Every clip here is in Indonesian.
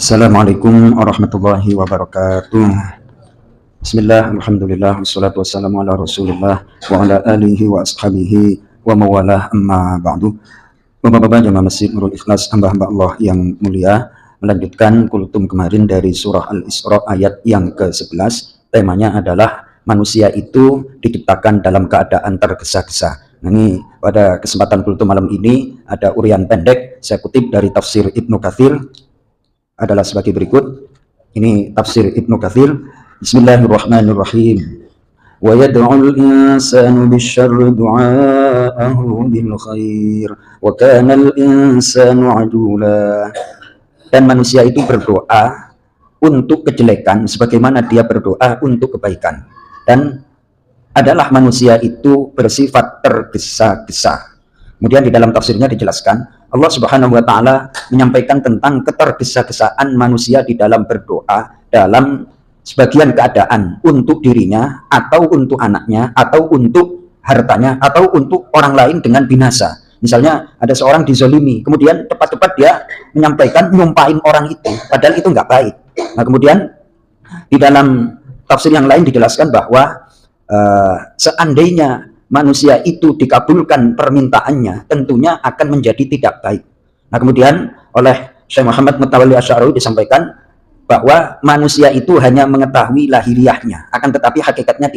Assalamualaikum warahmatullahi wabarakatuh. Bismillah, alhamdulillah, wassalatu wassalamu ala rasulillah wa ala alihi wa ashabihi wa mawalah amma ba'du. Bapak-bapak jamaah masjid Nurul Ikhlas, hamba-hamba Allah yang mulia, melanjutkan kultum kemarin dari surah Al-Isra ayat yang ke-11. Temanya adalah manusia itu diciptakan dalam keadaan tergesa-gesa. Nah, ini pada kesempatan kultum malam ini ada urian pendek, saya kutip dari tafsir Ibnu Katsir, adalah sebagai berikut. Ini tafsir Ibnu Katsir. Bismillahirrahmanirrahim. Wa yad'ul insanu bisyarri du'aahu bil khair wa kana al insanu ajula. Dan manusia itu berdoa untuk kejelekan sebagaimana dia berdoa untuk kebaikan. Dan adalah manusia itu bersifat tergesa-gesa. Kemudian di dalam tafsirnya dijelaskan, Allah Subhanahu wa Ta'ala menyampaikan tentang ketergesa-gesaan manusia di dalam berdoa dalam sebagian keadaan untuk dirinya, atau untuk anaknya, atau untuk hartanya, atau untuk orang lain dengan binasa. Misalnya ada seorang dizolimi, kemudian tepat-tepat dia menyampaikan nyumpahin orang itu, padahal itu nggak baik. Nah, kemudian di dalam tafsir yang lain dijelaskan bahwa seandainya manusia itu dikabulkan permintaannya, tentunya akan menjadi tidak baik. Nah, kemudian oleh Syekh Muhammad Mutawalli Asy'ari disampaikan bahwa manusia itu hanya mengetahui lahiriahnya, akan tetapi hakikatnya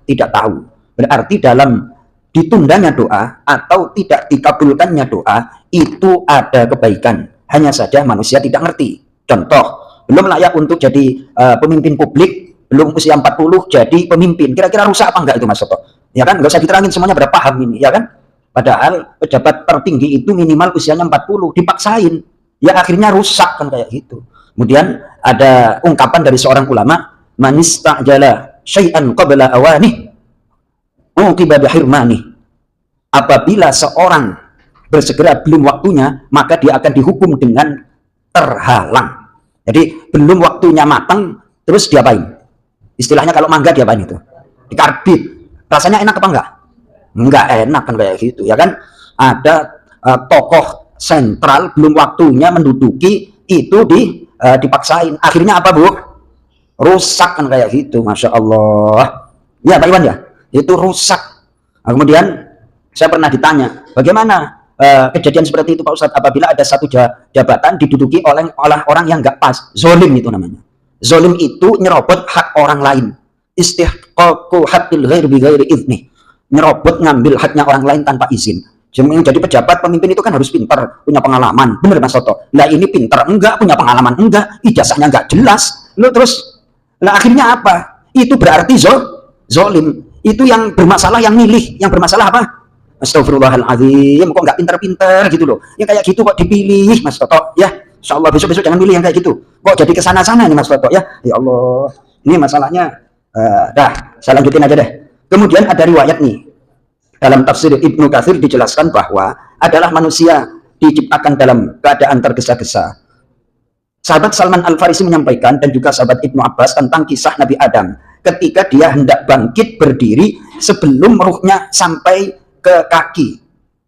tidak tahu. Berarti dalam ditundanya doa atau tidak dikabulkannya doa itu ada kebaikan, hanya saja manusia tidak ngerti. Contoh, belum layak untuk jadi pemimpin publik, belum usia 40 jadi pemimpin, kira-kira rusak apa enggak itu Mas Soto? Ya kan, nggak usah diterangin semuanya berapa paham ini, ya kan? Padahal pejabat tertinggi itu minimal usianya 40, dipaksain, ya akhirnya rusak kan kayak gitu. Kemudian ada ungkapan dari seorang ulama, man istajala syai'an qabla awani uqiba bihirmani. Apabila seorang bersegera belum waktunya, maka dia akan dihukum dengan terhalang. Jadi belum waktunya matang, terus diapain? Istilahnya kalau mangga diapain itu? Dikarbit. Rasanya enak apa enggak? Enggak enak kan kayak gitu, ya kan? Ada tokoh sentral belum waktunya menduduki itu dipaksain. Akhirnya apa, Bu? Rusak kan kayak gitu, Masya Allah. Ya, Pak Iwan ya? Itu rusak. Nah, kemudian saya pernah ditanya, bagaimana kejadian seperti itu Pak Ustadz apabila ada satu jabatan diduduki oleh orang yang enggak pas? Zolim itu namanya. Zolim itu nyerobot hak orang lain. Istihqaqu haqqil ghairi bi ghairi idzni, nyerobot ngambil haknya orang lain tanpa izin. Jadi pejabat pemimpin itu kan harus pintar, punya pengalaman. Bener Mas Soto? Lah ini pintar enggak, punya pengalaman enggak, ijazahnya enggak jelas. Lo terus lah akhirnya apa? Itu berarti zolim. Itu yang bermasalah yang milih, yang bermasalah apa? Astagfirullahaladzim, kok enggak pintar-pintar gitu loh. Ya kayak gitu kok dipilih Mas Soto, ya. Insyaallah besok-besok jangan pilih yang kayak gitu. Kok jadi kesana-sana nih Mas Soto, ya. Ya Allah, ini masalahnya. Saya lanjutin aja deh. Kemudian ada riwayat nih dalam tafsir Ibnu Katsir dijelaskan bahwa adalah manusia diciptakan dalam keadaan tergesa-gesa. Sahabat Salman Al-Farisi menyampaikan dan juga sahabat Ibnu Abbas tentang kisah Nabi Adam ketika dia hendak bangkit berdiri sebelum ruhnya sampai ke kaki.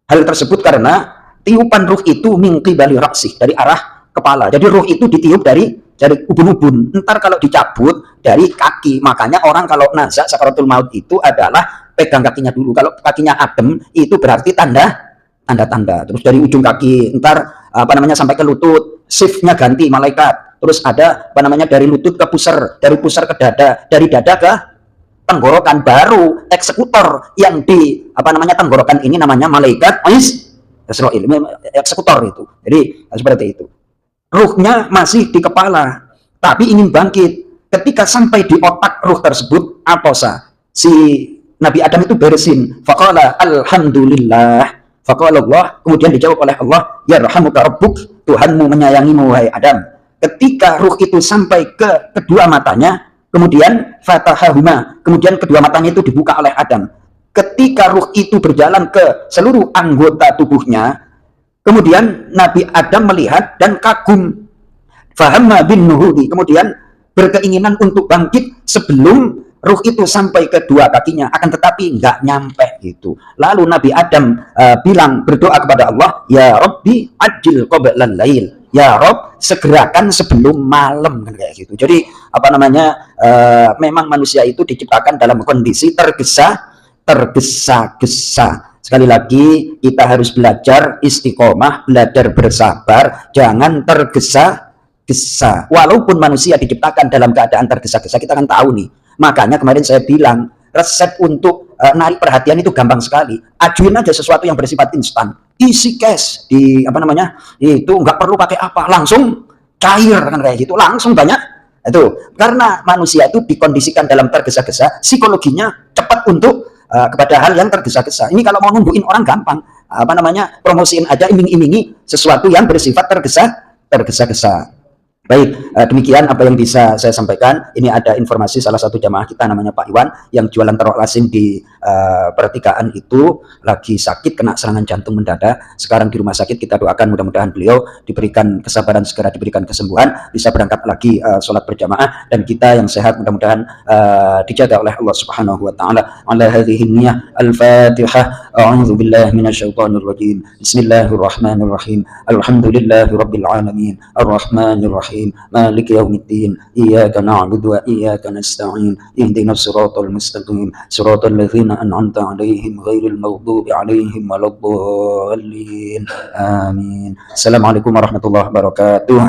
Hal tersebut karena tiupan ruh itu min qibali ra'sih, dari arah kepala. Jadi ruh itu ditiup dari ubun-ubun, ntar kalau dicabut dari kaki. Makanya orang kalau nazak sakaratul maut itu adalah pegang kakinya dulu. Kalau kakinya adem itu berarti tanda-tanda. Terus dari ujung kaki ntar sampai ke lutut, shiftnya ganti malaikat. Terus ada dari lutut ke pusar, dari pusar ke dada, dari dada ke tenggorokan, baru eksekutor yang di tenggorokan ini namanya malaikat Israil, eksekutor itu. Jadi seperti itu. Ruhnya masih di kepala, tapi ingin bangkit. Ketika sampai di otak ruh tersebut, atosa, si Nabi Adam itu beresin. Faqala alhamdulillah. Faqala Allah, kemudian dijawab oleh Allah, yarhamuka rabbuk, Tuhanmu menyayangimu wahai Adam. Ketika ruh itu sampai ke kedua matanya, kemudian fatahahuma, kemudian kedua matanya itu dibuka oleh Adam. Ketika ruh itu berjalan ke seluruh anggota tubuhnya, kemudian Nabi Adam melihat dan kagum. Fahamma bin nuhudi, kemudian berkeinginan untuk bangkit sebelum ruh itu sampai ke dua kakinya, akan tetapi nggak nyampe gitu. Lalu Nabi Adam berdoa kepada Allah, ya Rabbi ajil qoblal lail, ya Rob segerakan sebelum malam, kan kayak gitu. Jadi apa namanya, memang manusia itu diciptakan dalam kondisi tergesa-gesa. Sekali lagi kita harus belajar istiqomah, belajar bersabar, jangan tergesa-gesa. Walaupun manusia diciptakan dalam keadaan tergesa-gesa, kita kan tahu nih. Makanya kemarin saya bilang resep untuk narik perhatian itu gampang sekali. Ajuin aja sesuatu yang bersifat instan, isi cash di apa namanya, itu nggak perlu pakai apa, langsung cair, kan kayak gitu, langsung banyak. Itu karena manusia itu dikondisikan dalam tergesa-gesa, psikologinya cepat untuk kepada hal yang tergesa-gesa. Ini kalau mau nungguin orang gampang, apa namanya, promosiin aja, iming-imingi sesuatu yang bersifat tergesa-gesa. Baik, demikian apa yang bisa saya sampaikan. Ini ada informasi salah satu jamaah kita namanya Pak Iwan yang jualan terok lasin di pertigaan itu lagi sakit, kena serangan jantung mendadak. Sekarang di rumah sakit, kita doakan mudah-mudahan beliau diberikan kesabaran, segera diberikan kesembuhan, bisa berangkat lagi sholat berjamaah, dan kita yang sehat mudah-mudahan dijaga oleh Allah Subhanahu wa taala. Ala hadhihi niyyah al-Fatihah. A'udzu billahi minasyaitonir rajim. Bismillahirrahmanirrahim. Alhamdulillahirabbil alamin. Arrahmanir rahim. مالك يوم الدين إياك نعبد وإياك نستعين اهدنا الصراط المستقيم صراط الذين أنعمت عليهم غير المغضوب عليهم ولا الضالين آمين. Assalamualaikum warahmatullahi wabarakatuh.